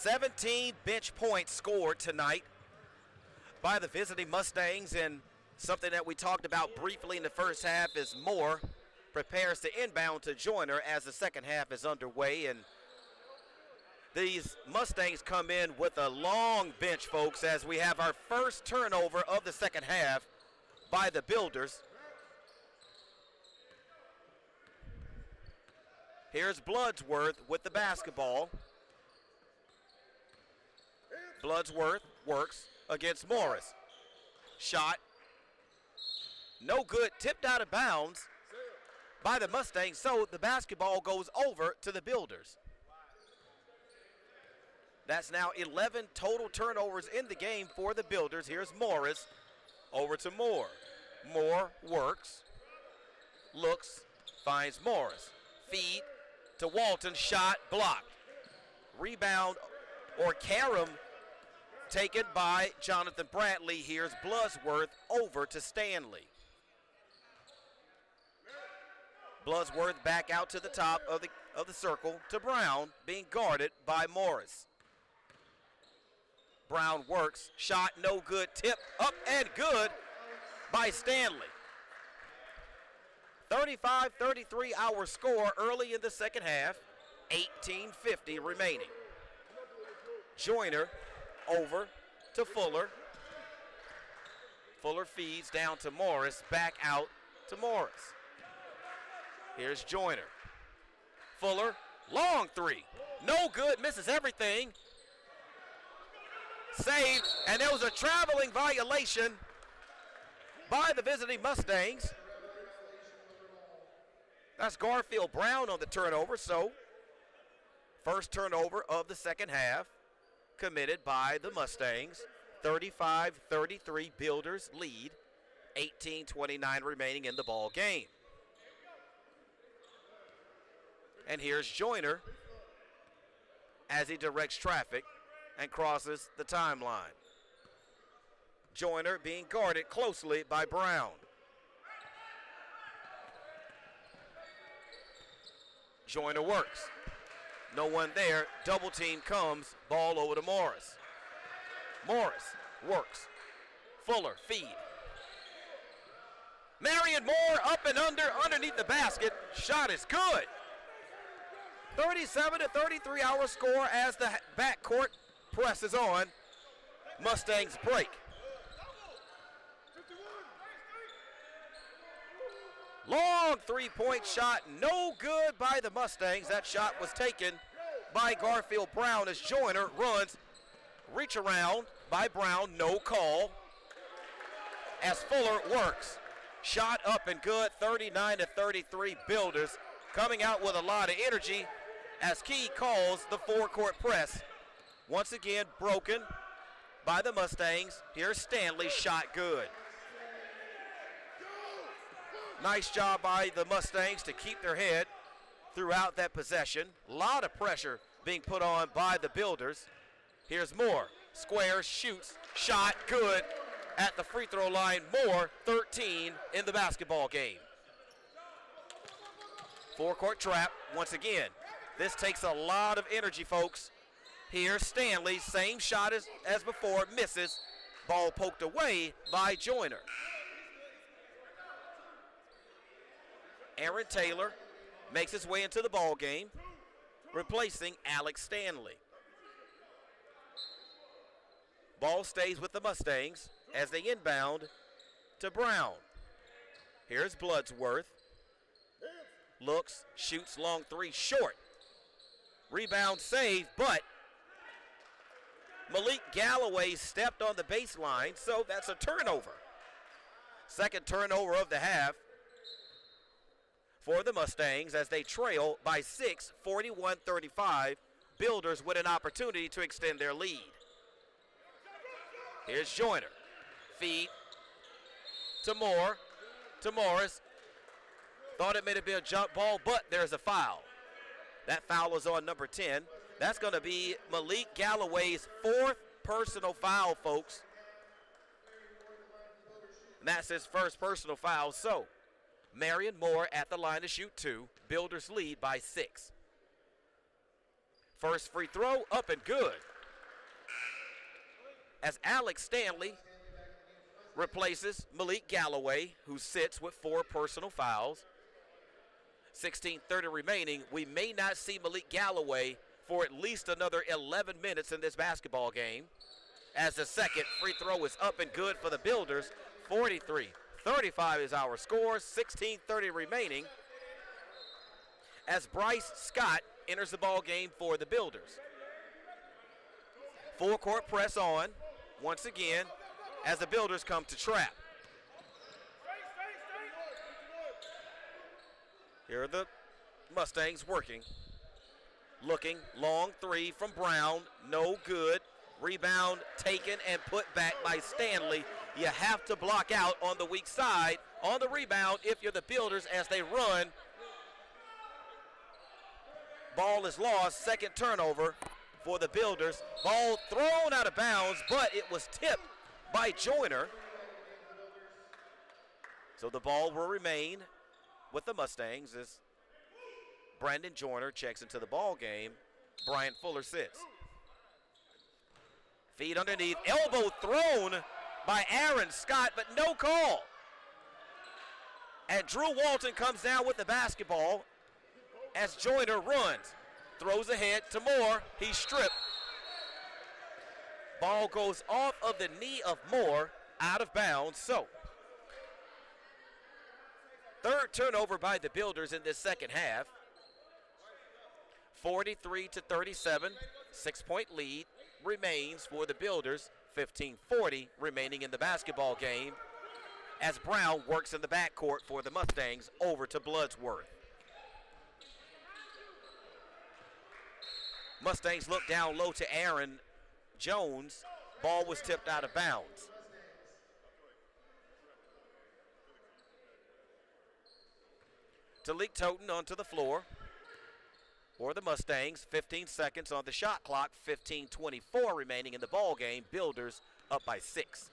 17 bench points scored tonight by the visiting Mustangs, and something that we talked about briefly in the first half is Moore prepares to inbound to Joyner as the second half is underway, and these Mustangs come in with a long bench, folks, as we have our first turnover of the second half by the Builders. Here's Bloodsworth with the basketball. Bloodsworth works against Morris. Shot. No good. Tipped out of bounds by the Mustangs, so the basketball goes over to the Builders. That's now 11 total turnovers in the game for the Builders. Here's Morris over to Moore. Moore works, looks, finds Morris. Feed to Walton, shot blocked. Rebound or carom taken by Jonathan Brantley. Here's Bloodsworth over to Stanley. Bloodsworth back out to the top of the circle to Brown, being guarded by Morris. Brown works, shot no good, tip up and good by Stanley. 35-33 our score early in the second half, 18:50 remaining. Joyner over to Fuller. Fuller feeds down to Morris, back out to Morris. Here's Joyner. Fuller, long three. No good, misses everything. Saved, and there was a traveling violation by the visiting Mustangs. That's Garfield Brown on the turnover, so first turnover of the second half committed by the Mustangs. 35-33 Builders lead, 18:29 remaining in the ball game. And here's Joyner as he directs traffic and crosses the timeline. Joyner being guarded closely by Brown. Joyner works. No one there. Double team comes. Ball over to Morris. Morris works. Fuller feed. Marion Moore up and underneath the basket. Shot is good. 37-33 our score as the backcourt presses on. Mustangs break. Long three-point shot, no good by the Mustangs. That shot was taken by Garfield Brown as Joyner runs. Reach around by Brown, no call. As Fuller works. Shot up and good, 39-33 Builders. Coming out with a lot of energy as Key calls the four-court press. Once again broken by the Mustangs. Here's Stanley, shot good. Nice job by the Mustangs to keep their head throughout that possession. A lot of pressure being put on by the Builders. Here's Moore, squares, shoots, shot good at the free throw line. Moore, 13 in the basketball game. Four-court trap once again. This takes a lot of energy, folks. Here's Stanley, same shot as before, misses. Ball poked away by Joyner. Aaron Taylor makes his way into the ball game, replacing Alex Stanley. Ball stays with the Mustangs as they inbound to Brown. Here's Bloodsworth. Looks, shoots long three, short. Rebound save, but Malik Galloway stepped on the baseline, so that's a turnover. Second turnover of the half for the Mustangs as they trail by 6, 41-35. Builders with an opportunity to extend their lead. Here's Joyner. Feed to Moore, to Morris. Thought it may have been a jump ball, but there's a foul. That foul was on number 10. That's going to be Malik Galloway's fourth personal foul, folks. And that's his first personal foul. So, Marion Moore at the line to shoot two. Builders lead by 6. First free throw, up and good. as Alex Stanley replaces Malik Galloway, who sits with 4 personal fouls. 16:30 remaining. We may not see Malik Galloway for at least another 11 minutes in this basketball game, as the second free throw is up and good for the Builders. 43-35 is our score. 16:30 remaining as Bryce Scott enters the ball game for the Builders. Full court press on once again as the Builders come to trap. Here are the Mustangs working. Looking, long three from Brown, no good. Rebound taken and put back by Stanley. You have to block out on the weak side on the rebound if you're the Builders as they run. Ball is lost, second turnover for the Builders. Ball thrown out of bounds, but it was tipped by Joyner. So the ball will remain with the Mustangs as Brandon Joyner checks into the ball game. Brian Fuller sits. Feet underneath, elbow thrown by Aaron Scott, but no call. And Drew Walton comes down with the basketball as Joyner runs. Throws ahead to Moore, he's stripped. Ball goes off of the knee of Moore, out of bounds, so. Third turnover by the Builders in this second half. 43-37, 6-point lead remains for the Builders. 15:40 remaining in the basketball game as Brown works in the backcourt for the Mustangs over to Bloodsworth. Mustangs look down low to Aaron Jones. Ball was tipped out of bounds. Talik Toten onto the floor for the Mustangs. 15 seconds on the shot clock. 15:24 remaining in the ball game. Builders up by 6.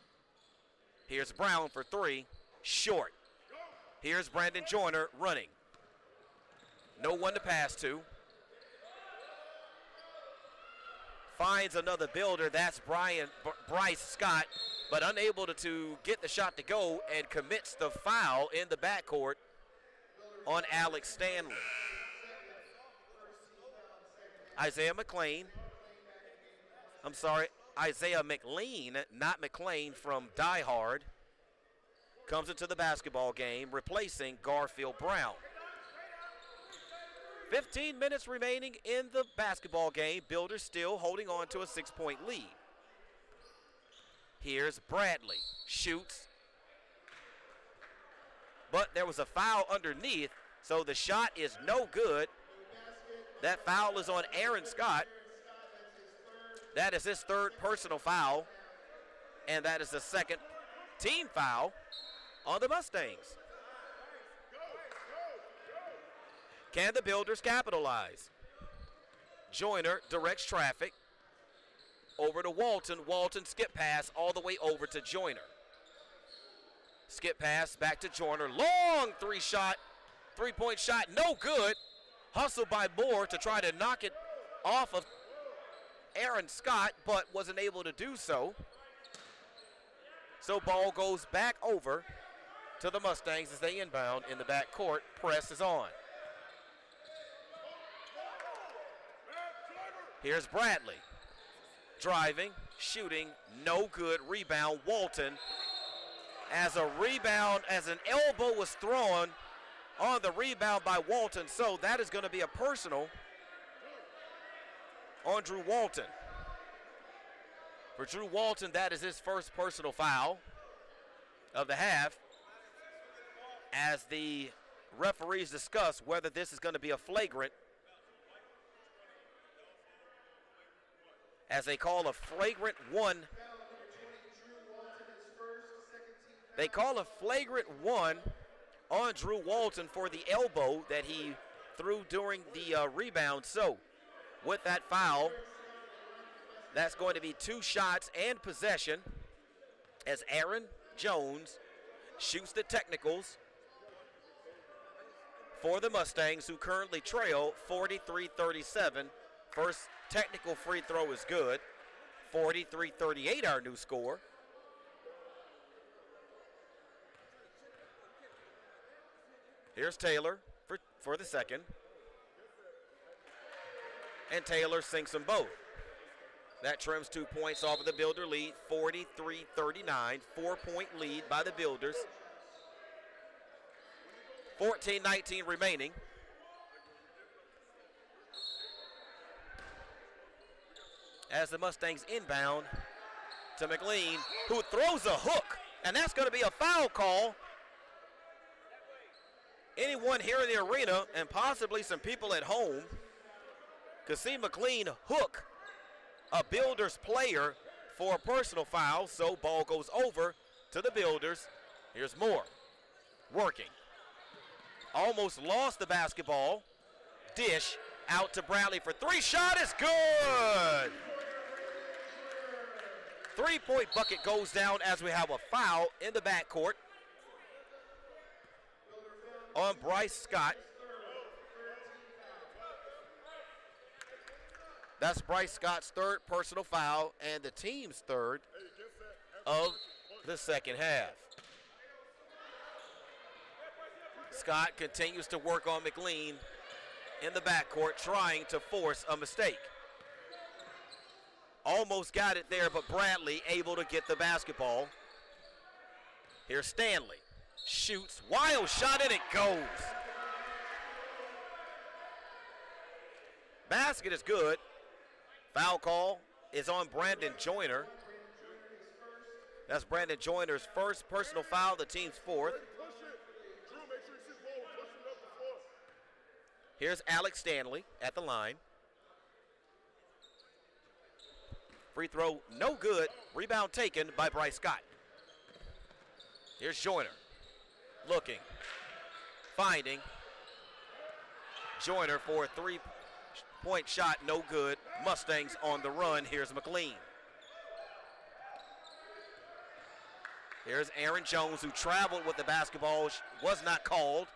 Here's Brown for 3. Short. Here's Brandon Joyner running. No one to pass to. Finds another Builder. That's Bryce Scott, but unable to get the shot to go and commits the foul in the backcourt on Alex Stanley. Isaiah McLean, not McLean from Die Hard, comes into the basketball game, replacing Garfield Brown. 15 minutes remaining in the basketball game. Builders still holding on to a 6-point lead. Here's Bradley, shoots, but there was a foul underneath, so the shot is no good. That foul is on Aaron Scott. That is his third personal foul, and that is the second team foul on the Mustangs. Can the Builders capitalize? Joyner directs traffic over to Walton. Walton skip pass all the way over to Joyner. Skip pass back to Joyner. Long three-point shot, no good. Hustled by Moore to try to knock it off of Aaron Scott, but wasn't able to do so. So ball goes back over to the Mustangs as they inbound in the backcourt. Press is on. Here's Bradley. Driving, shooting, no good. Rebound, Walton. As an elbow was thrown on the rebound by Walton, so that is going to be a personal on Drew Walton. For Drew Walton, that is his first personal foul of the half, as the referees discuss whether this is going to be a flagrant, as they call a flagrant one. They call a flagrant one on Drew Walton for the elbow that he threw during the rebound. So with that foul, that's going to be 2 shots and possession as Aaron Jones shoots the technicals for the Mustangs, who currently trail 43-37. First technical free throw is good. 43-38 our new score. Here's Taylor for the second. And Taylor sinks them both. That trims 2 points off of the Builder lead, 43-39, 4-point lead by the Builders. 14-19 remaining. As the Mustangs inbound to McLean, who throws a hook, and that's going to be a foul call. Anyone here in the arena, and possibly some people at home, could see McLean hook a Builders player for a personal foul, so ball goes over to the Builders. Here's Moore, working. Almost lost the basketball. Dish out to Bradley for three. Shot is good. 3-point bucket goes down as we have a foul in the backcourt on Bryce Scott. That's Bryce Scott's third personal foul and the team's third of the second half. Scott continues to work on McLean in the backcourt, trying to force a mistake. Almost got it there, but Bradley able to get the basketball. Here's Stanley. Shoots, wild shot, and it goes. Basket is good. Foul call is on Brandon Joyner. That's Brandon Joyner's first personal foul, the team's fourth. Here's Alex Stanley at the line. Free throw, no good. Rebound taken by Bryce Scott. Here's Joyner. Looking. Finding. Joyner for a three-point shot, no good. Mustangs on the run. Here's McLean. Here's Aaron Jones, who traveled with the basketball, was not called.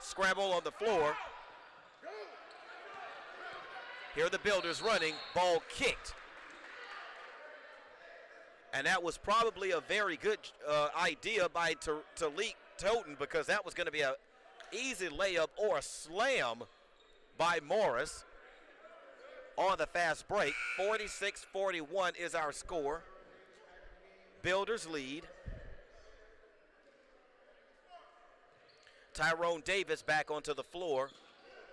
Scramble on the floor. Here are the Builders running. Ball kicked. And that was probably a very good idea by Talik Toten, because that was going to be an easy layup or a slam by Morris on the fast break. 46-41 is our score. Builders lead. Tyrone Davis back onto the floor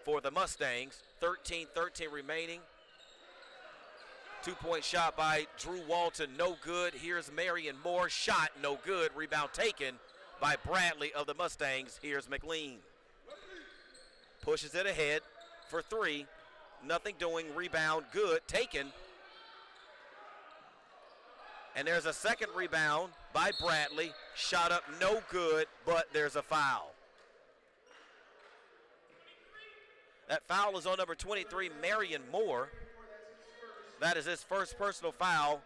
for the Mustangs. 13-13 remaining. 2-point shot by Drew Walton, no good. Here's Marion Moore, shot, no good. Rebound taken by Bradley of the Mustangs. Here's McLean. Pushes it ahead for three. Nothing doing, rebound, good, taken. And there's a second rebound by Bradley. Shot up, no good, but there's a foul. That foul is on number 23, Marion Moore. That is his first personal foul,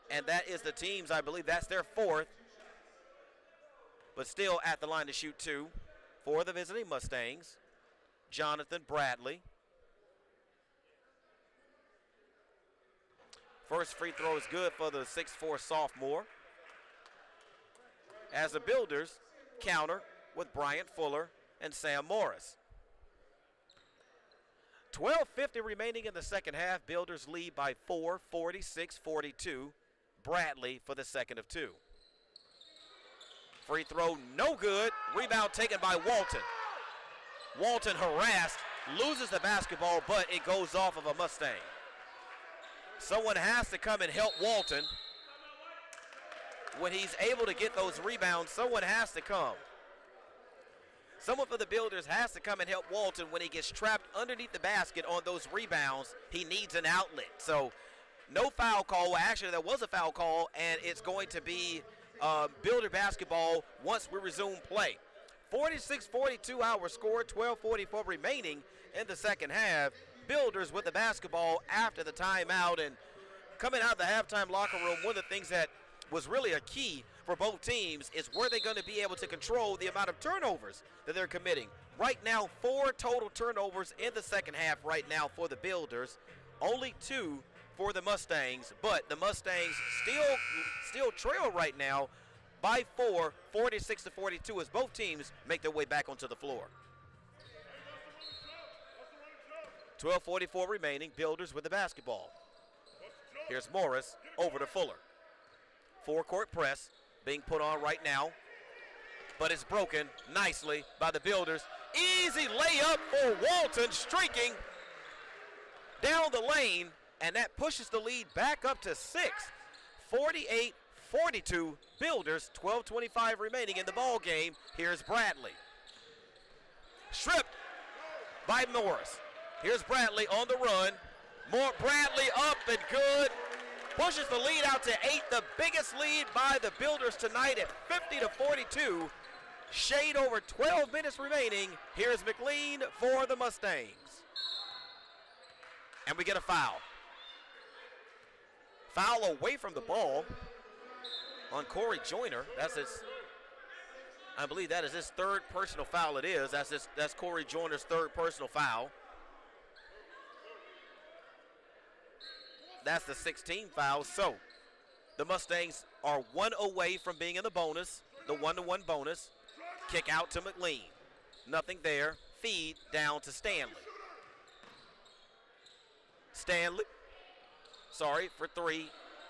and that is the team's, I believe that's their fourth. But still at the line to shoot two for the visiting Mustangs, Jonathan Bradley. First free throw is good for the 6'4" sophomore. As the Builders counter with Bryant Fuller and Sam Morris. 12:50 remaining in the second half. Builders lead by 4, 46-42. Bradley for the second of two. Free throw, no good. Rebound taken by Walton. Walton harassed, loses the basketball, but it goes off of a Mustang. Someone has to come and help Walton. When he's able to get those rebounds, someone has to come. Someone for the Builders has to come and help Walton when he gets trapped underneath the basket on those rebounds. He needs an outlet. So no foul call. Well, actually, there was a foul call, and it's going to be Builder basketball once we resume play. 46-42 our score, 12:44 remaining in the second half. Builders with the basketball after the timeout, and coming out of the halftime locker room, one of the things that was really a key for both teams is were they going to be able to control the amount of turnovers that they're committing. Right now, 4 total turnovers in the second half right now for the Builders, only 2 for the Mustangs, but the Mustangs still trail right now by 4, 46-42, as both teams make their way back onto the floor. 12:44 remaining, Builders with the basketball. Here's Morris over to Fuller. Four-court press being put on right now, but it's broken nicely by the Builders. Easy layup for Walton, streaking down the lane, and that pushes the lead back up to 6. 48-42, Builders, 12:25 remaining in the ball game. Here's Bradley. Stripped by Morris. Here's Bradley on the run. More Bradley up and good. Pushes the lead out to 8, the biggest lead by the Builders tonight at 50-42. Shade over 12 minutes remaining. Here's McLean for the Mustangs. And we get a foul. Foul away from the ball on Corey Joyner. I believe that is his third personal foul. It is. That's Corey Joyner's third personal foul. That's the 16th foul. So the Mustangs are 1 away from being in the bonus, the 1-to-1 bonus. Kick out to McLean. Nothing there. Feed down to Stanley. Stanley, for 3.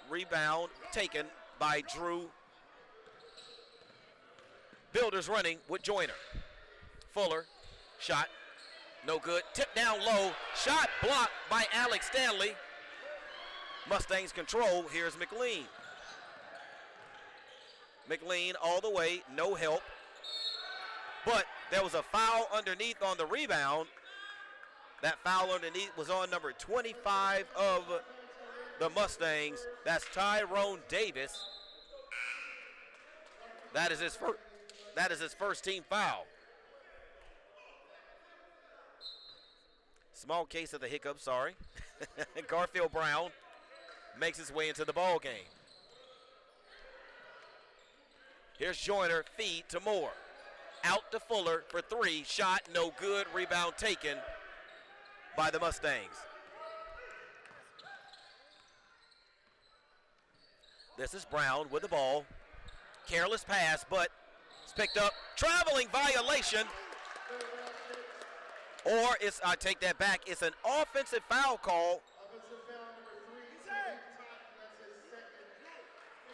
Rebound taken by Drew. Builders running with Joyner. Fuller, shot, no good. Tip down low, shot blocked by Alex Stanley. Mustangs control. Here's McLean. McLean all the way, no help. But there was a foul underneath on the rebound. That foul underneath was on number 25 of the Mustangs. That's Tyrone Davis. That is his first team foul. Small case of the hiccup, sorry. Garfield Brown makes his way into the ball game. Here's Joyner, feed to Moore. Out to Fuller for 3, shot no good, rebound taken by the Mustangs. This is Brown with the ball. Careless pass, but it's picked up. Traveling violation. Or I take that back, it's an offensive foul call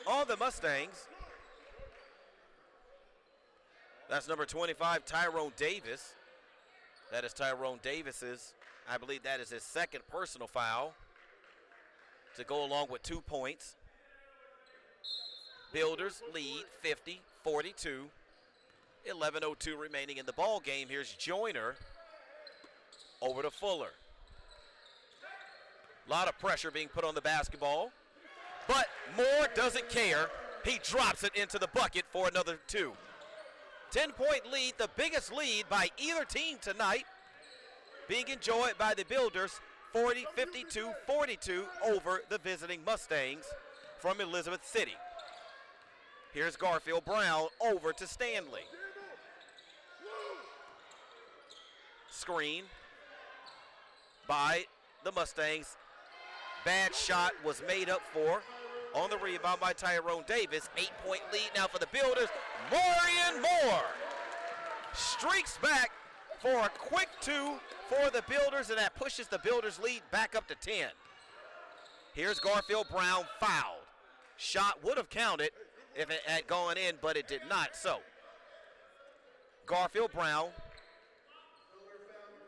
on the Mustangs. That's number 25, Tyrone Davis. That is Tyrone Davis's. I believe that is his second personal foul to go along with 2 points. Builders lead 50-42. 11:02 remaining in the ball game. Here's Joyner over to Fuller. A lot of pressure being put on the basketball, but Moore doesn't care. He drops it into the bucket for another 2. 10-point lead, the biggest lead by either team tonight, being enjoyed by the Builders, 52-42 over the visiting Mustangs from Elizabeth City. Here's Garfield Brown over to Stanley. Screen by the Mustangs. Bad shot was made up for on the rebound by Tyrone Davis. 8-point lead now for the Builders. Morian Moore streaks back for a quick 2 for the Builders, and that pushes the Builders lead back up to 10. Here's Garfield Brown fouled. Shot would have counted if it had gone in, but it did not. So Garfield Brown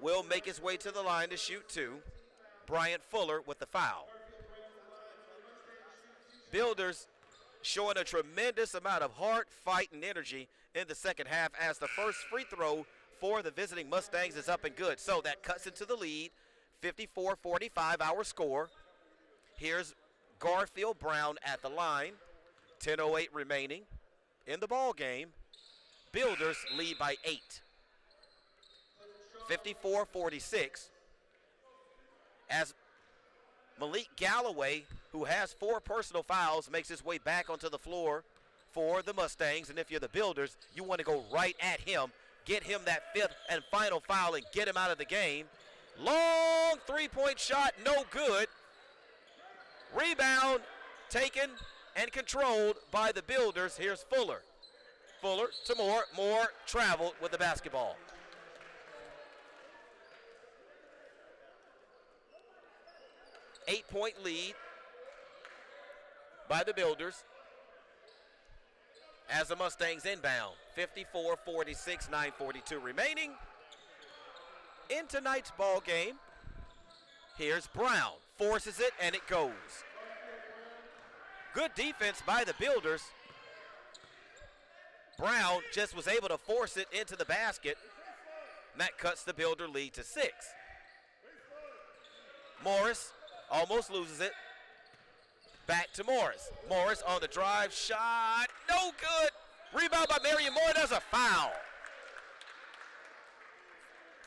will make his way to the line to shoot 2. Bryant Fuller with the foul. Builders showing a tremendous amount of heart, fight, and energy in the second half as the first free throw for the visiting Mustangs is up and good. So that cuts into the lead, 54-45 our score. Here's Garfield Brown at the line, 10:08 remaining in the ball game. Builders lead by 8. 54-46 as Malik Galloway, who has 4 personal fouls, makes his way back onto the floor for the Mustangs. And if you're the Builders, you want to go right at him, get him that 5th and final foul and get him out of the game. Long 3-point shot, no good. Rebound taken and controlled by the Builders. Here's Fuller. Fuller to Moore. Moore traveled with the basketball. Eight-point lead by the Builders as the Mustangs inbound. 54-46, 9:42 remaining in tonight's ball game. Here's Brown. Forces it, and it goes. Good defense by the Builders. Brown just was able to force it into the basket. And that cuts the Builder lead to 6. Morris almost loses it. Back to Morris. Morris on the drive. Shot. No good. Rebound by Marion Moore. There's a foul.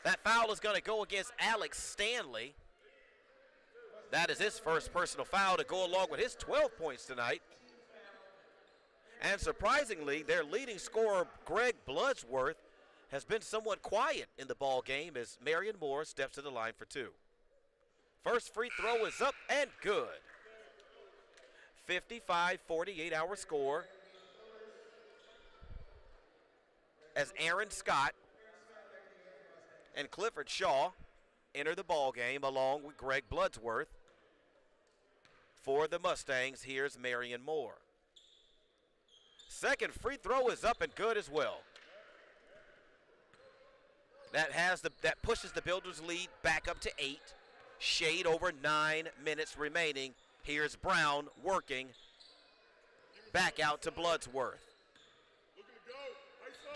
That foul is going to go against Alex Stanley. That is his first personal foul to go along with his 12 points tonight. And surprisingly, their leading scorer, Greg Bloodsworth, has been somewhat quiet in the ball game as Marion Moore steps to the line for 2. First free throw is up and good. 55-48 our score as Aaron Scott and Clifford Shaw enter the ball game along with Greg Bloodsworth. For the Mustangs, here's Marion Moore. Second free throw is up and good as well. That pushes the Builders' lead back up to 8. Shade over 9 minutes remaining. Here's Brown working back out to Bloodsworth.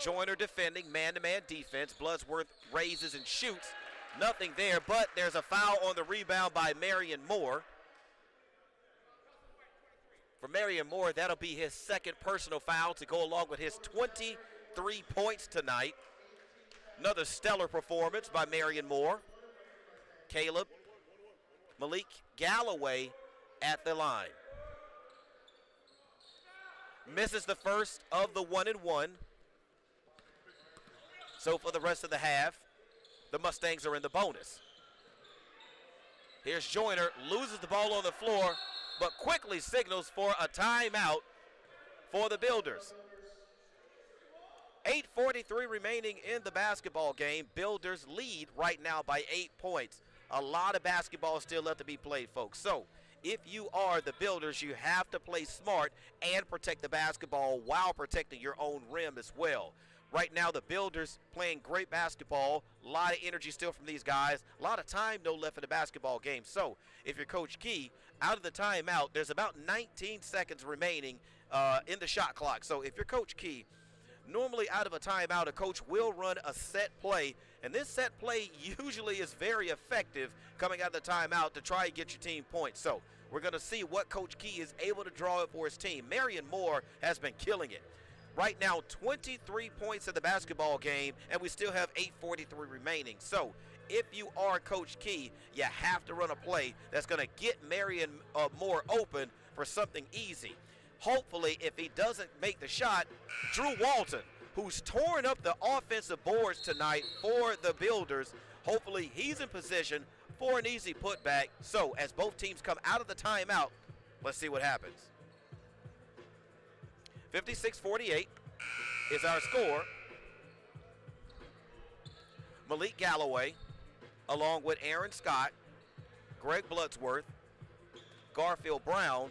Joyner defending, man-to-man defense. Bloodsworth raises and shoots. Nothing there, but there's a foul on the rebound by Marion Moore. For Marion Moore, that'll be his second personal foul to go along with his 23 points tonight. Another stellar performance by Marion Moore. Malik Galloway at the line. Misses the first of the 1-and-1. So for the rest of the half, the Mustangs are in the bonus. Here's Joyner, loses the ball on the floor, but quickly signals for a timeout for the Builders. 8:43 remaining in the basketball game. Builders lead right now by 8 points. A lot of basketball still left to be played, folks. So if you are the Builders, you have to play smart and protect the basketball while protecting your own rim as well. Right now, the Builders playing great basketball. A lot of energy still from these guys. A lot of time no left in the basketball game. So if you're Coach Key, out of the timeout, there's about 19 seconds remaining in the shot clock. So if you're Coach Key, normally out of a timeout, a coach will run a set play. And this set play usually is very effective coming out of the timeout to try and get your team points. So we're going to see what Coach Key is able to draw up for his team. Marion Moore has been killing it. Right now, 23 points in the basketball game, and we still have 8:43 remaining. So if you are Coach Key, you have to run a play that's going to get Marion Moore open for something easy. Hopefully, if he doesn't make the shot, Drew Walton, who's torn up the offensive boards tonight for the Builders, hopefully he's in position for an easy putback. So as both teams come out of the timeout, let's see what happens. 56-48 is our score. Malik Galloway, along with Aaron Scott, Greg Bloodsworth, Garfield Brown,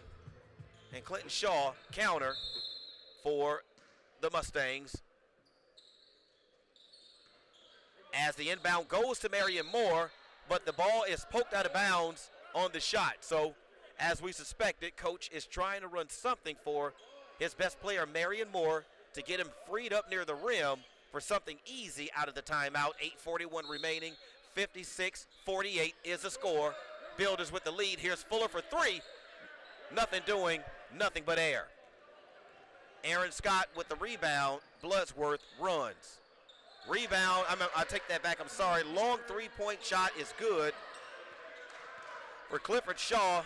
and Clinton Shaw counter for the Mustangs. As the inbound goes to Marion Moore, but the ball is poked out of bounds on the shot. So, as we suspected, Coach is trying to run something for his best player, Marion Moore, to get him freed up near the rim for something easy out of the timeout. 8:41 remaining. 56-48 is the score. Builders with the lead. Here's Fuller for 3. Nothing doing, nothing but air. Aaron Scott with the rebound. Bloodsworth runs. Rebound, I take that back, I'm sorry. Long three-point shot is good for Clifford Shaw.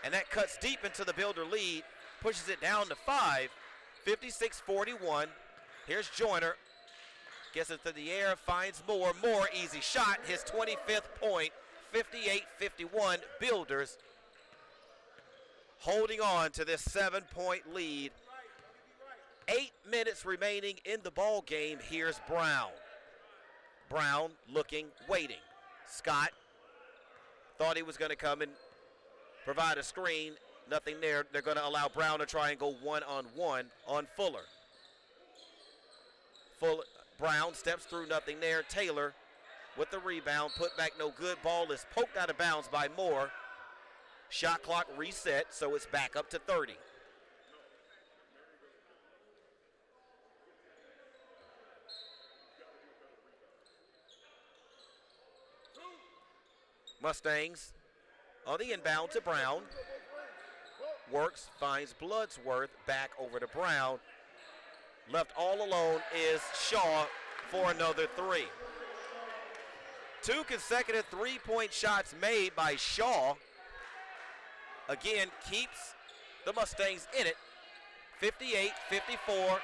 And that cuts deep into the Builder lead. Pushes it down to 5. 56-41. Here's Joyner. Gets it to the air, finds Moore. Moore, easy shot, his 25th point. 58-51, Builders holding on to this 7-point lead. 8 minutes remaining in the ball game. Here's Brown. Brown looking, waiting. Scott thought he was going to come and provide a screen. Nothing there. They're going to allow Brown to try and go one-on-one on Fuller. Brown steps through, nothing there. Taylor with the rebound, put back no good. Ball is poked out of bounds by Moore. Shot clock reset, so it's back up to 30. Mustangs on the inbound to Brown. Works, finds Bloodsworth, back over to Brown. Left all alone is Shaw for another three. 2 consecutive three-point shots made by Shaw. Again, keeps the Mustangs in it. 58-54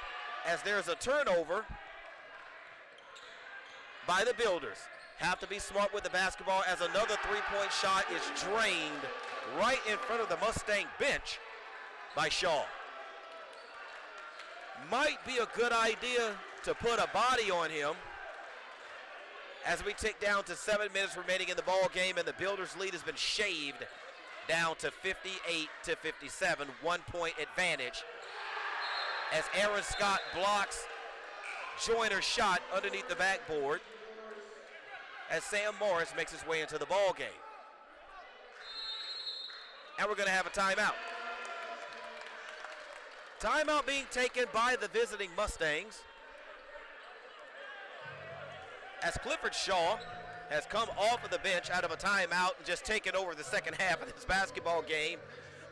as there's a turnover by the Builders. Have to be smart with the basketball as another three-point shot is drained right in front of the Mustang bench by Shaw. Might be a good idea to put a body on him as we tick down to 7 minutes remaining in the ball game, and the Builders' lead has been shaved down to 58-57, 1-point advantage as Aaron Scott blocks Joyner's shot underneath the backboard as Sam Morris makes his way into the ball game. And we're going to have a timeout. Timeout being taken by the visiting Mustangs as Clifford Shaw has come off of the bench out of a timeout and just taken over the second half of this basketball game.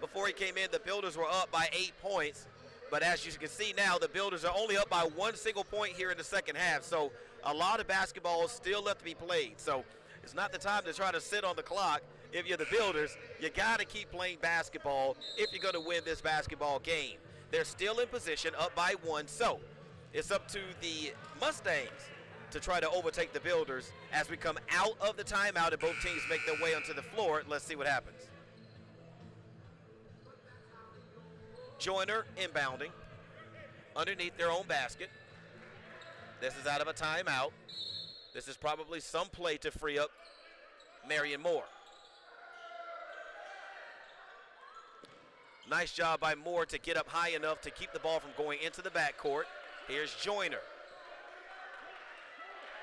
Before he came in, the Builders were up by 8 points. But as you can see now, the Builders are only up by 1 single point here in the second half. So a lot of basketball still left to be played. So it's not the time to try to sit on the clock. If you're the Builders, you got to keep playing basketball if you're going to win this basketball game. They're still in position, up by 1. So it's up to the Mustangs to try to overtake the Builders as we come out of the timeout and both teams make their way onto the floor. Let's see what happens. Joyner inbounding underneath their own basket. This is out of a timeout. This is probably some play to free up Marion Moore. Nice job by Moore to get up high enough to keep the ball from going into the backcourt. Here's Joyner.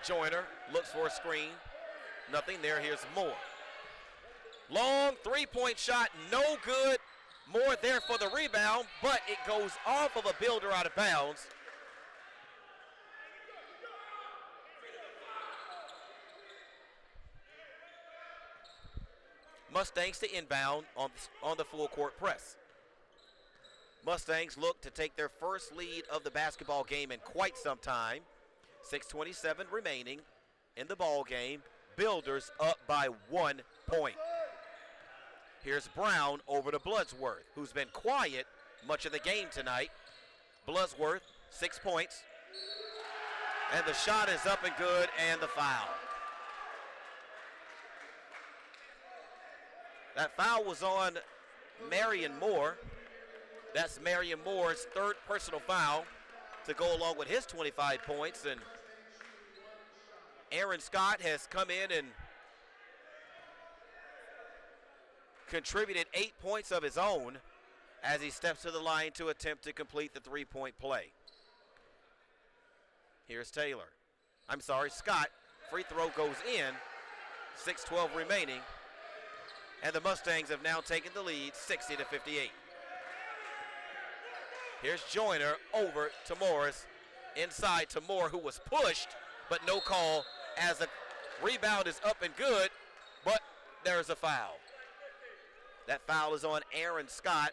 Joyner looks for a screen. Nothing there. Here's Moore. Long three-point shot, no good. Moore there for the rebound, but it goes off of a Builder out of bounds. Mustangs to inbound on the full court press. Mustangs look to take their first lead of the basketball game in quite some time. 6:27 remaining in the ball game. Builders up by 1 point. Here's Brown over to Bloodsworth, who's been quiet much of the game tonight. Bloodsworth, 6 points. And the shot is up and good, and the foul. That foul was on Marion Moore. That's Marion Moore's third personal foul to go along with his 25 points. And Aaron Scott has come in and contributed 8 points of his own as he steps to the line to attempt to complete the three-point play. Here's Scott. Free throw goes in. 6:12 remaining. And the Mustangs have now taken the lead 60-58. Here's Joyner over to Morris. Inside to Moore, who was pushed, but no call as the rebound is up and good, but there's a foul. That foul is on Aaron Scott.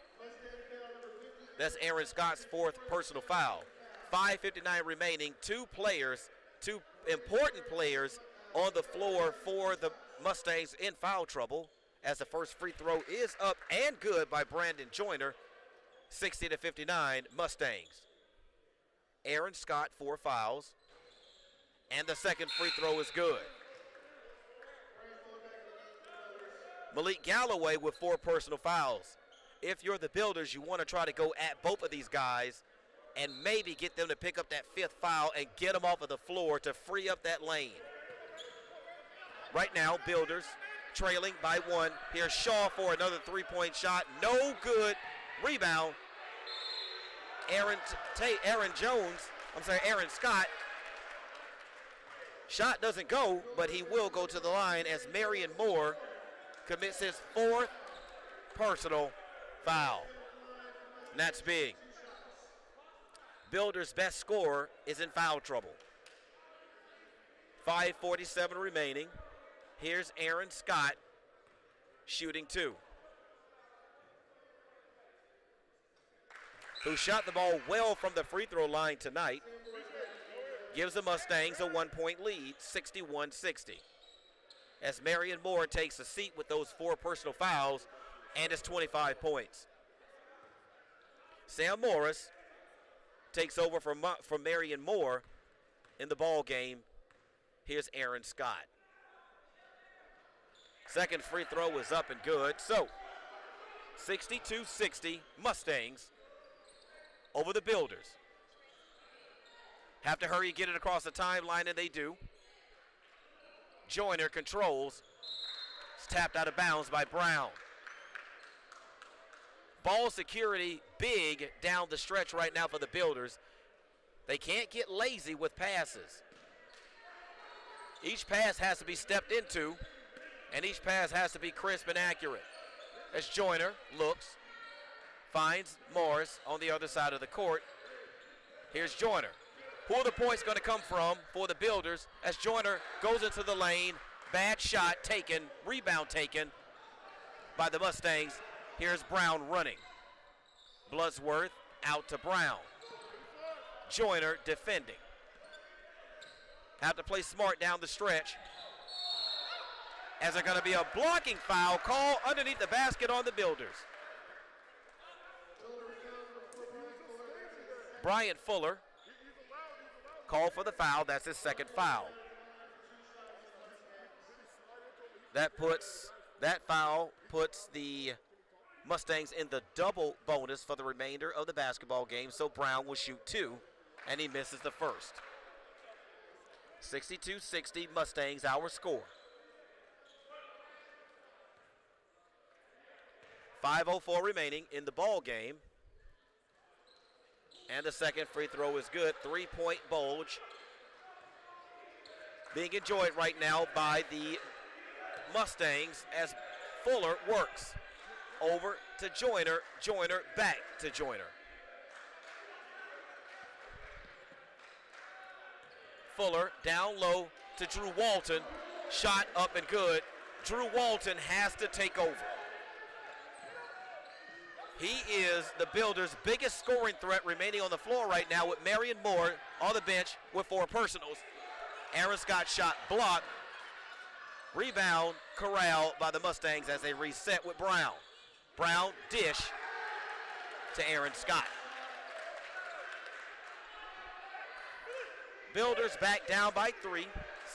That's Aaron Scott's fourth personal foul. 5:59 remaining. Two important players on the floor for the Mustangs in foul trouble as the first free throw is up and good by Brandon Joyner. 60-59 Mustangs. Aaron Scott, 4 fouls, and the second free throw is good. Malik Galloway with 4 personal fouls. if you're the Builders, you want to try to go at both of these guys and maybe get them to pick up that 5th foul and get them off of the floor to free up that lane. Right now, Builders trailing by 1. Here's Shaw for another 3-point shot. No good. Rebound. Aaron Scott. Shot doesn't go, but he will go to the line as Marion Moore commits his 4th personal foul. And that's big. Builders' best scorer is in foul trouble. 5:47 remaining. Here's Aaron Scott shooting 2. Who shot the ball well from the free throw line tonight. Gives the Mustangs a 1-point lead, 61-60. As Marion Moore takes a seat with those 4 personal fouls and his 25 points. Sam Morris takes over from Marion Moore in the ball game. Here's Aaron Scott. Second free throw is up and good. So 62-60 Mustangs over the Builders. Have to hurry, get it across the timeline, and they do. Joyner controls. It's tapped out of bounds by Brown. Ball security big down the stretch right now for the Builders. They can't get lazy with passes. Each pass has to be stepped into, and each pass has to be crisp and accurate. As Joyner looks, finds Morris on the other side of the court. Here's Joyner. Who are the points going to come from for the Builders as Joyner goes into the lane? Bad shot taken, rebound taken by the Mustangs. Here's Brown running. Bloodsworth out to Brown. Joyner defending. Have to play smart down the stretch. As there's going to be a blocking foul call underneath the basket on the Builders. Brian Fuller called for the foul. That's his 2nd foul. That foul puts the Mustangs in the double bonus for the remainder of the basketball game. So Brown will shoot 2, and he misses the first. 62-60 Mustangs, our score. 5:04 remaining in the ball game. And the second free throw is good. 3-point bulge being enjoyed right now by the Mustangs as Fuller works. Over to Joyner. Joyner back to Joyner. Fuller down low to Drew Walton. Shot up and good. Drew Walton has to take over. He is the Builders' biggest scoring threat remaining on the floor right now with Marion Moore on the bench with 4 personals. Aaron Scott shot blocked. Rebound corralled by the Mustangs as they reset with Brown. Brown dish to Aaron Scott. Builders back down by 3.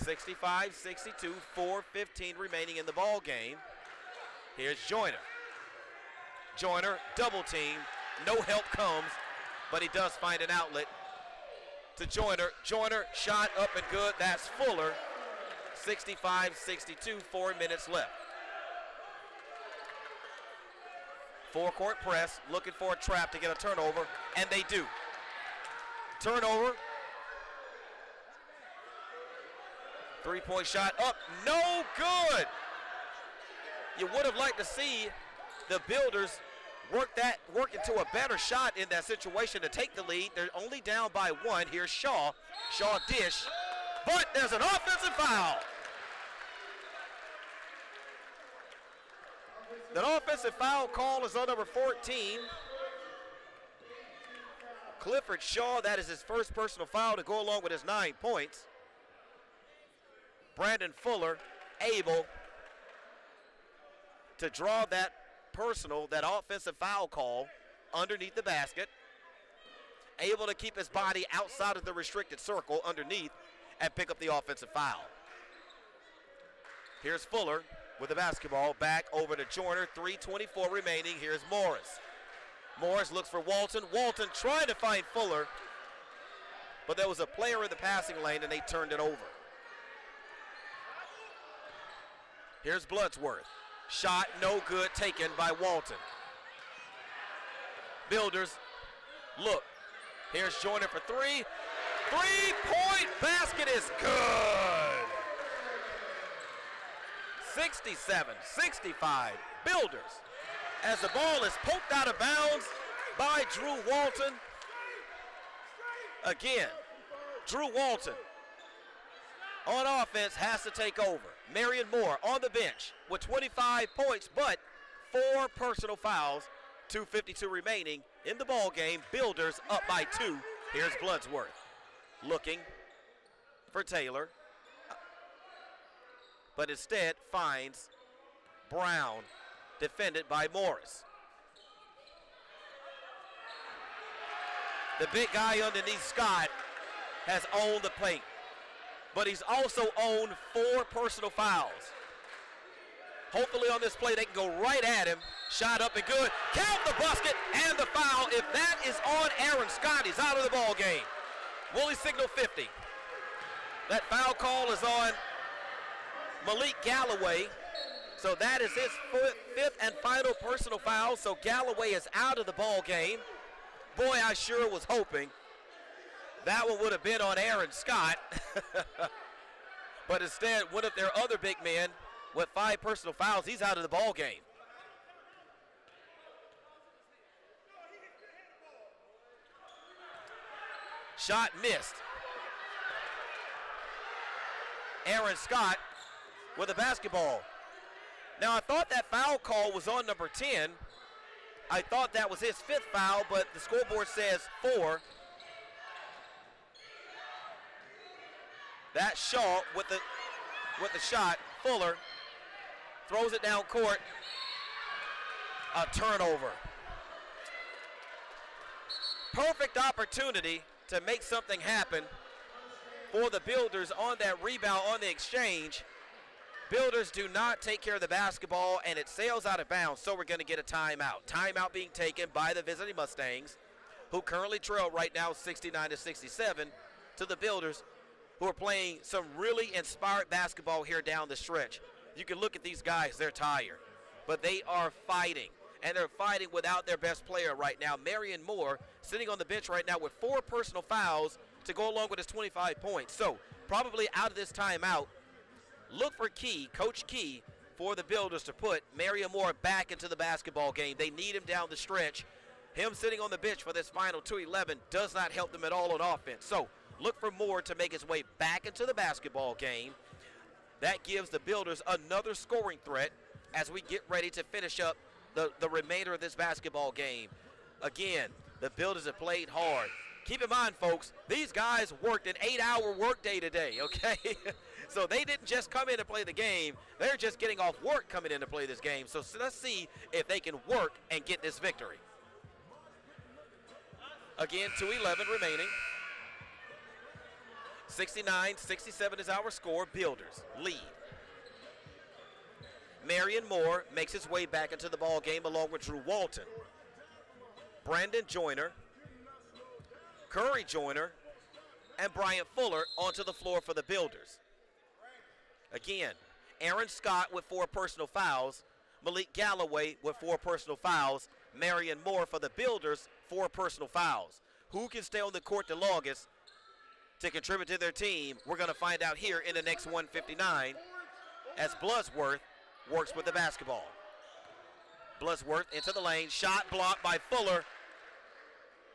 65-62, 4:15 remaining in the ball game. Here's Joyner. Joyner, double team, no help comes, but he does find an outlet to Joyner. Joyner, shot up and good, that's Fuller. 65-62, 4 minutes left. Four-court press, looking for a trap to get a turnover, and they do. Turnover. 3-point shot up, no good. You would have liked to see the Builders work into a better shot in that situation to take the lead. They're only down by 1. Here's Shaw. Shaw dish, but there's an offensive foul. The offensive foul call is on number 14. Clifford Shaw, that is his first personal foul to go along with his 9 points. Brandon Fuller able to draw that offensive foul call underneath the basket. Able to keep his body outside of the restricted circle underneath and pick up the offensive foul. Here's Fuller with the basketball back over to Joyner. 3:24 remaining. Here's Morris. Morris looks for Walton. Walton trying to find Fuller, but there was a player in the passing lane and they turned it over. Here's Bloodsworth. Shot no good, taken by Walton. Builders look. Here's Joyner for three. Three-point basket is good. 67-65. Builders. As the ball is poked out of bounds by Drew Walton. Again, Drew Walton on offense has to take over. Marion Moore on the bench with 25 points, but 4 personal fouls. 2:52 remaining in the ball game. Builders up by 2. Here's Bloodsworth looking for Taylor, but instead finds Brown, defended by Morris. The big guy underneath Scott has owned the paint, but he's also owned 4 personal fouls. Hopefully on this play they can go right at him. Shot up and good. Count the basket and the foul. If that is on Aaron Scott, he's out of the ball game. Willie signal 50. That foul call is on Malik Galloway. So that is his 5th and final personal foul. So Galloway is out of the ball game. Boy, I sure was hoping that one would have been on Aaron Scott. But instead, one of their other big men with 5 personal fouls, he's out of the ball game. Shot missed. Aaron Scott with the basketball. Now, I thought that foul call was on number 10. I thought that was his 5th foul, but the scoreboard says 4. That Shaw with the shot. Fuller throws it down court. A turnover. Perfect opportunity to make something happen for the Builders on that rebound on the exchange. Builders do not take care of the basketball, and it sails out of bounds, so we're going to get a timeout. Timeout being taken by the visiting Mustangs, who currently trail right now 69-67 to the Builders, who are playing some really inspired basketball here down the stretch. You can look at these guys, they're tired, but they are fighting, and they're fighting without their best player right now. Marion Moore sitting on the bench right now with 4 personal fouls to go along with his 25 points. So probably out of this timeout, look for Key, Coach Key, for the Builders to put Marion Moore back into the basketball game. They need him down the stretch. Him sitting on the bench for this final 2:11 does not help them at all on offense. So look for Moore to make his way back into the basketball game. That gives the Builders another scoring threat as we get ready to finish up the remainder of this basketball game. Again, the Builders have played hard. Keep in mind, folks, these guys worked an 8-hour workday today, okay? So they didn't just come in to play the game. They're just getting off work coming in to play this game. So let's see if they can work and get this victory. Again, 2:11 remaining. 69-67 is our score. Builders lead. Marion Moore makes his way back into the ball game along with Drew Walton. Brandon Joyner, Curry Joyner, and Bryant Fuller onto the floor for the Builders. Again, Aaron Scott with 4 personal fouls, Malik Galloway with 4 personal fouls, Marion Moore for the Builders, 4 personal fouls. Who can stay on the court the longest to contribute to their team? We're going to find out here in the next 1:59 as Bloodsworth works with the basketball. Bloodsworth into the lane, shot blocked by Fuller.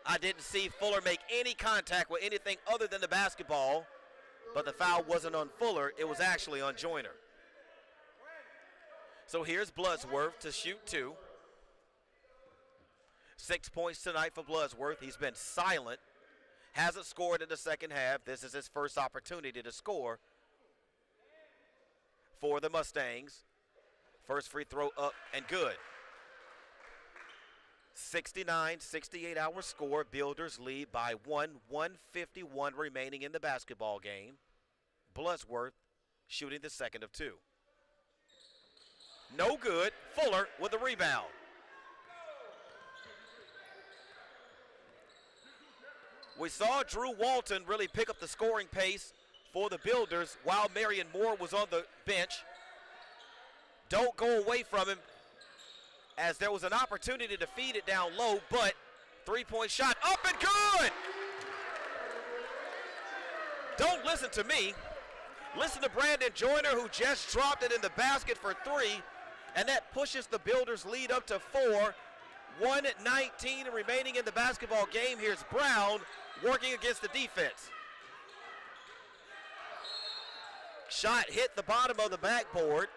I didn't see Fuller make any contact with anything other than the basketball, but the foul wasn't on Fuller, it was actually on Joyner. So here's Bloodsworth to shoot 2. 6 points tonight for Bloodsworth. He's been silent, hasn't scored in the second half. This is his first opportunity to score for the Mustangs. First free throw up and good. 69-68 our score. Builders lead by 1:151 remaining in the basketball game. Bloodsworth shooting the second of 2. No good. Fuller with the rebound. We saw Drew Walton really pick up the scoring pace for the Builders while Marion Moore was on the bench. Don't go away from him, as there was an opportunity to feed it down low, but three-point shot up and good! Don't listen to me. Listen to Brandon Joyner, who just dropped it in the basket for three, and that pushes the Builders' lead up to 4. 1:19 remaining in the basketball game. Here's Brown working against the defense. Shot hit the bottom of the backboard.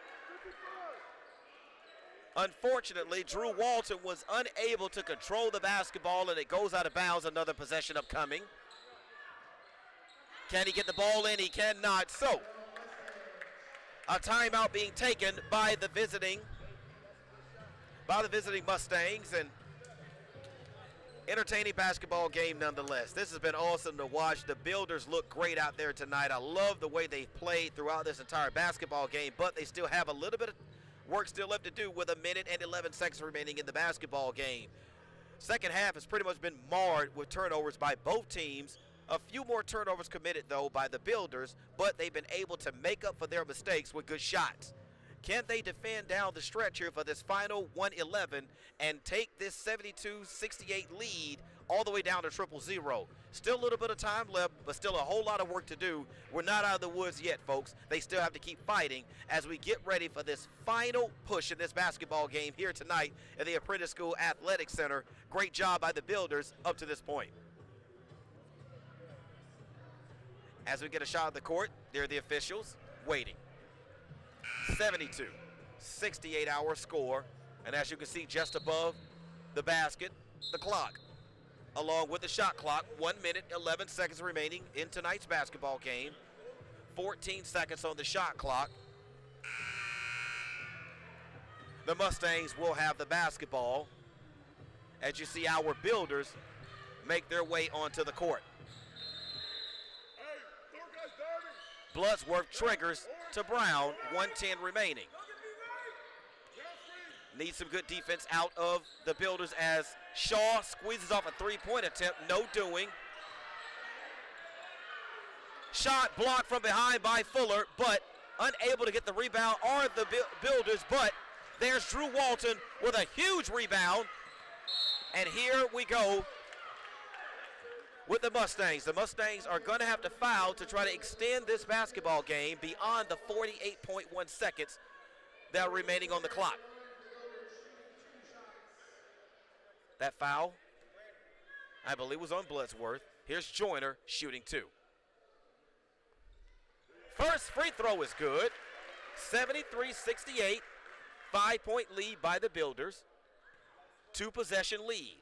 Unfortunately, Drew Walton was unable to control the basketball, and it goes out of bounds. Another possession upcoming. Can he get the ball in? He cannot. So, a timeout being taken by the visiting Mustangs, and entertaining basketball game nonetheless. This has been awesome to watch. The Builders look great out there tonight. I love the way they've played throughout this entire basketball game, but they still have a little bit of work still left to do with 1 minute and 11 seconds remaining in the basketball game. Second half has pretty much been marred with turnovers by both teams. A few more turnovers committed, though, by the Builders, but they've been able to make up for their mistakes with good shots. Can they defend down the stretch here for this final 1:11 and take this 72-68 lead all the way down to 0-0? Still a little bit of time left, but still a whole lot of work to do. We're not out of the woods yet, folks. They still have to keep fighting as we get ready for this final push in this basketball game here tonight at the Apprentice School Athletic Center. Great job by the Builders up to this point. As we get a shot of the court, there are the officials waiting. 72-68 our score, and as you can see just above the basket, the clock, along with the shot clock. 1 minute, 11 seconds remaining in tonight's basketball game. 14 seconds on the shot clock. The Mustangs will have the basketball as you see our Builders make their way onto the court. Bloodsworth triggers to Brown, 1:10 remaining. Needs some good defense out of the Builders as Shaw squeezes off a three-point attempt, no doing. Shot blocked from behind by Fuller, but unable to get the rebound are the Builders, but there's Drew Walton with a huge rebound. And here we go with the Mustangs. The Mustangs are going to have to foul to try to extend this basketball game beyond the 48.1 seconds that are remaining on the clock. That foul, I believe, was on Bloodsworth. Here's Joyner shooting two. First free throw is good. 73-68, 5-point lead by the Builders. 2-possession lead.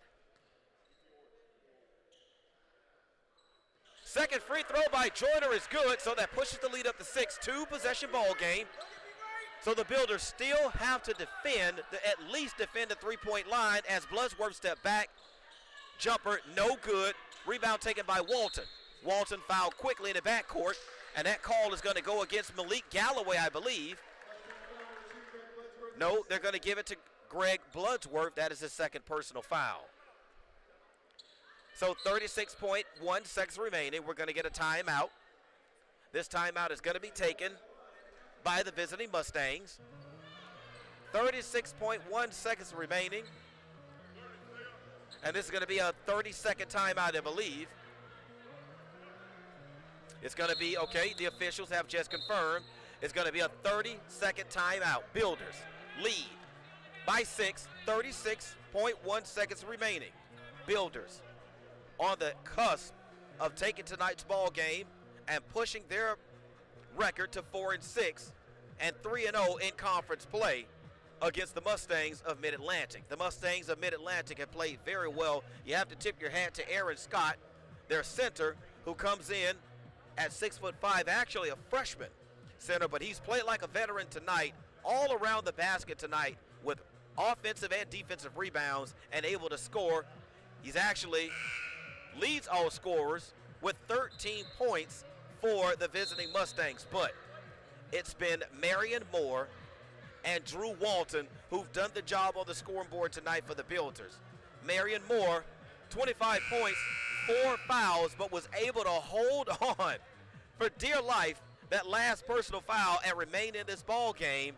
Second free throw by Joyner is good, so that pushes the lead up to 6. 2-possession ball game. So the Builders still have to at least defend the three-point line as Bloodsworth step back. Jumper, no good. Rebound taken by Walton. Walton fouled quickly in the backcourt, and that call is going to go against Malik Galloway, I believe. No, they're going to give it to Greg Bloodsworth. That is his second personal foul. So 36.1 seconds remaining. We're going to get a timeout. This timeout is going to be taken by the visiting Mustangs. 36.1 seconds remaining. And this is going to be a 30-second timeout, I believe. It's going to be, okay, the officials have just confirmed. It's going to be a 30-second timeout. Builders lead by 6, 36.1 seconds remaining. Builders on the cusp of taking tonight's ball game and pushing their record to 4-6 and 3-0 in conference play against the Mustangs of Mid-Atlantic. The Mustangs of Mid-Atlantic have played very well. You have to tip your hat to Aaron Scott, their center, who comes in at 6'5", actually a freshman center, but he's played like a veteran tonight, all around the basket tonight with offensive and defensive rebounds and able to score. He's actually leads all scorers with 13 points for the visiting Mustangs, but it's been Marion Moore and Drew Walton who've done the job on the scoring board tonight for the Builders. Marion Moore, 25 points, 4 fouls, but was able to hold on for dear life that last personal foul and remain in this ball game.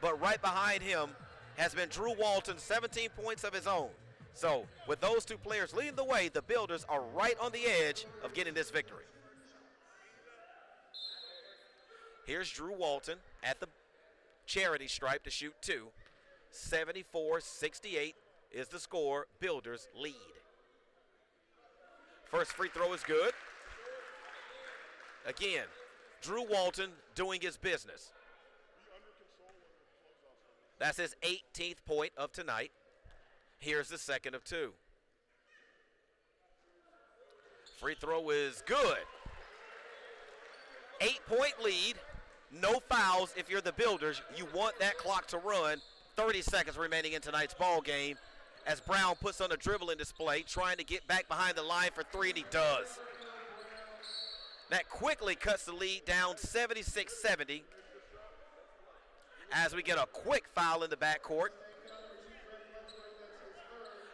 But right behind him has been Drew Walton, 17 points of his own. So with those two players leading the way, the Builders are right on the edge of getting this victory. Here's Drew Walton at the charity stripe to shoot two. 74-68 is the score. Builders lead. First free throw is good. Again, Drew Walton doing his business. That's his 18th point of tonight. Here's the second of two. Free throw is good. 8-point lead. No fouls if you're the Builders. You want that clock to run. 30 seconds remaining in tonight's ball game as Brown puts on a dribbling display, trying to get back behind the line for three, and he does. That quickly cuts the lead down 76-70 as we get a quick foul in the backcourt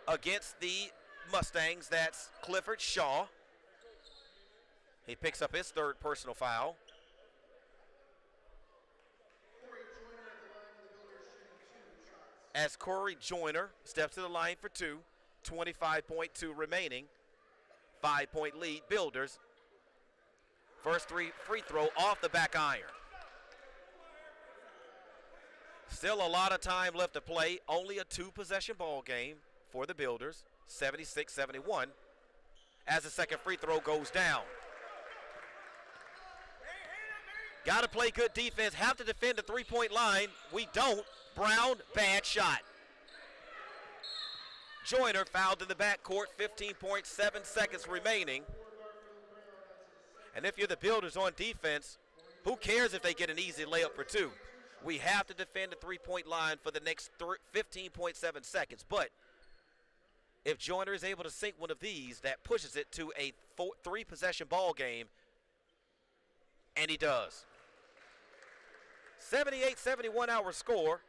against the Mustangs. That's Clifford Shaw. He picks up his third personal foul. As Corey Joyner steps to the line for two, 25.2 remaining. 5-point lead, Builders. First free throw off the back iron. Still a lot of time left to play. Only a two-possession ball game for the Builders, 76-71, as the second free throw goes down. Got to play good defense, have to defend the three-point line. We don't. Brown, bad shot. Joyner fouled in the backcourt, 15.7 seconds remaining. And if you're the Builders on defense, who cares if they get an easy layup for two? We have to defend the three-point line for the next 15.7 seconds. But if Joyner is able to sink one of these, that pushes it to a three-possession ball game, and he does. 78-71 our score.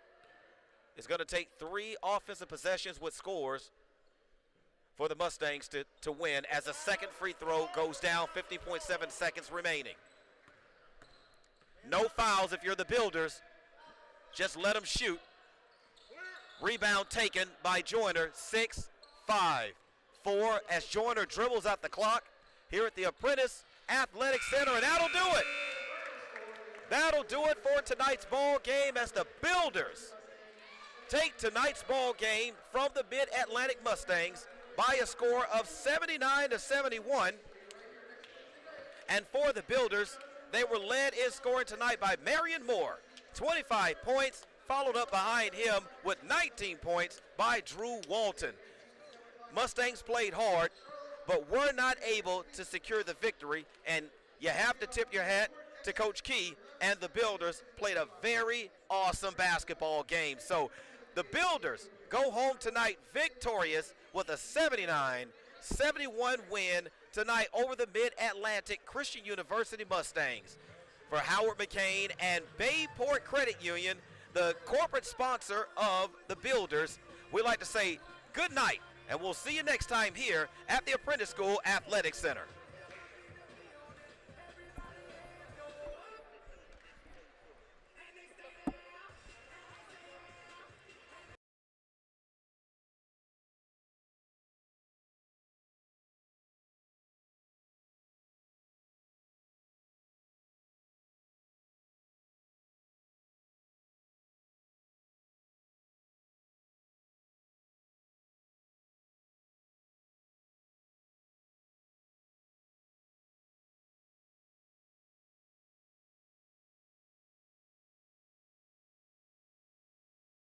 It's going to take three offensive possessions with scores for the Mustangs to win, as the second free throw goes down, 50.7 seconds remaining. No fouls if you're the Builders. Just let them shoot. Rebound taken by Joyner. 6-5-4 as Joyner dribbles out the clock here at the Apprentice Athletic Center, and that'll do it. That'll do it for tonight's ball game as the Builders take tonight's ball game from the Mid-Atlantic Mustangs by a score of 79-71. And for the Builders, they were led in scoring tonight by Marion Moore, 25 points, followed up behind him with 19 points by Drew Walton. Mustangs played hard, but were not able to secure the victory, and you have to tip your hat to Coach Key, and the Builders played a very awesome basketball game. So the Builders go home tonight victorious with a 79-71 win tonight over the Mid-Atlantic Christian University Mustangs. For Howard McCain and Bayport Credit Union, the corporate sponsor of the Builders, we'd like to say good night, and we'll see you next time here at the Apprentice School Athletic Center.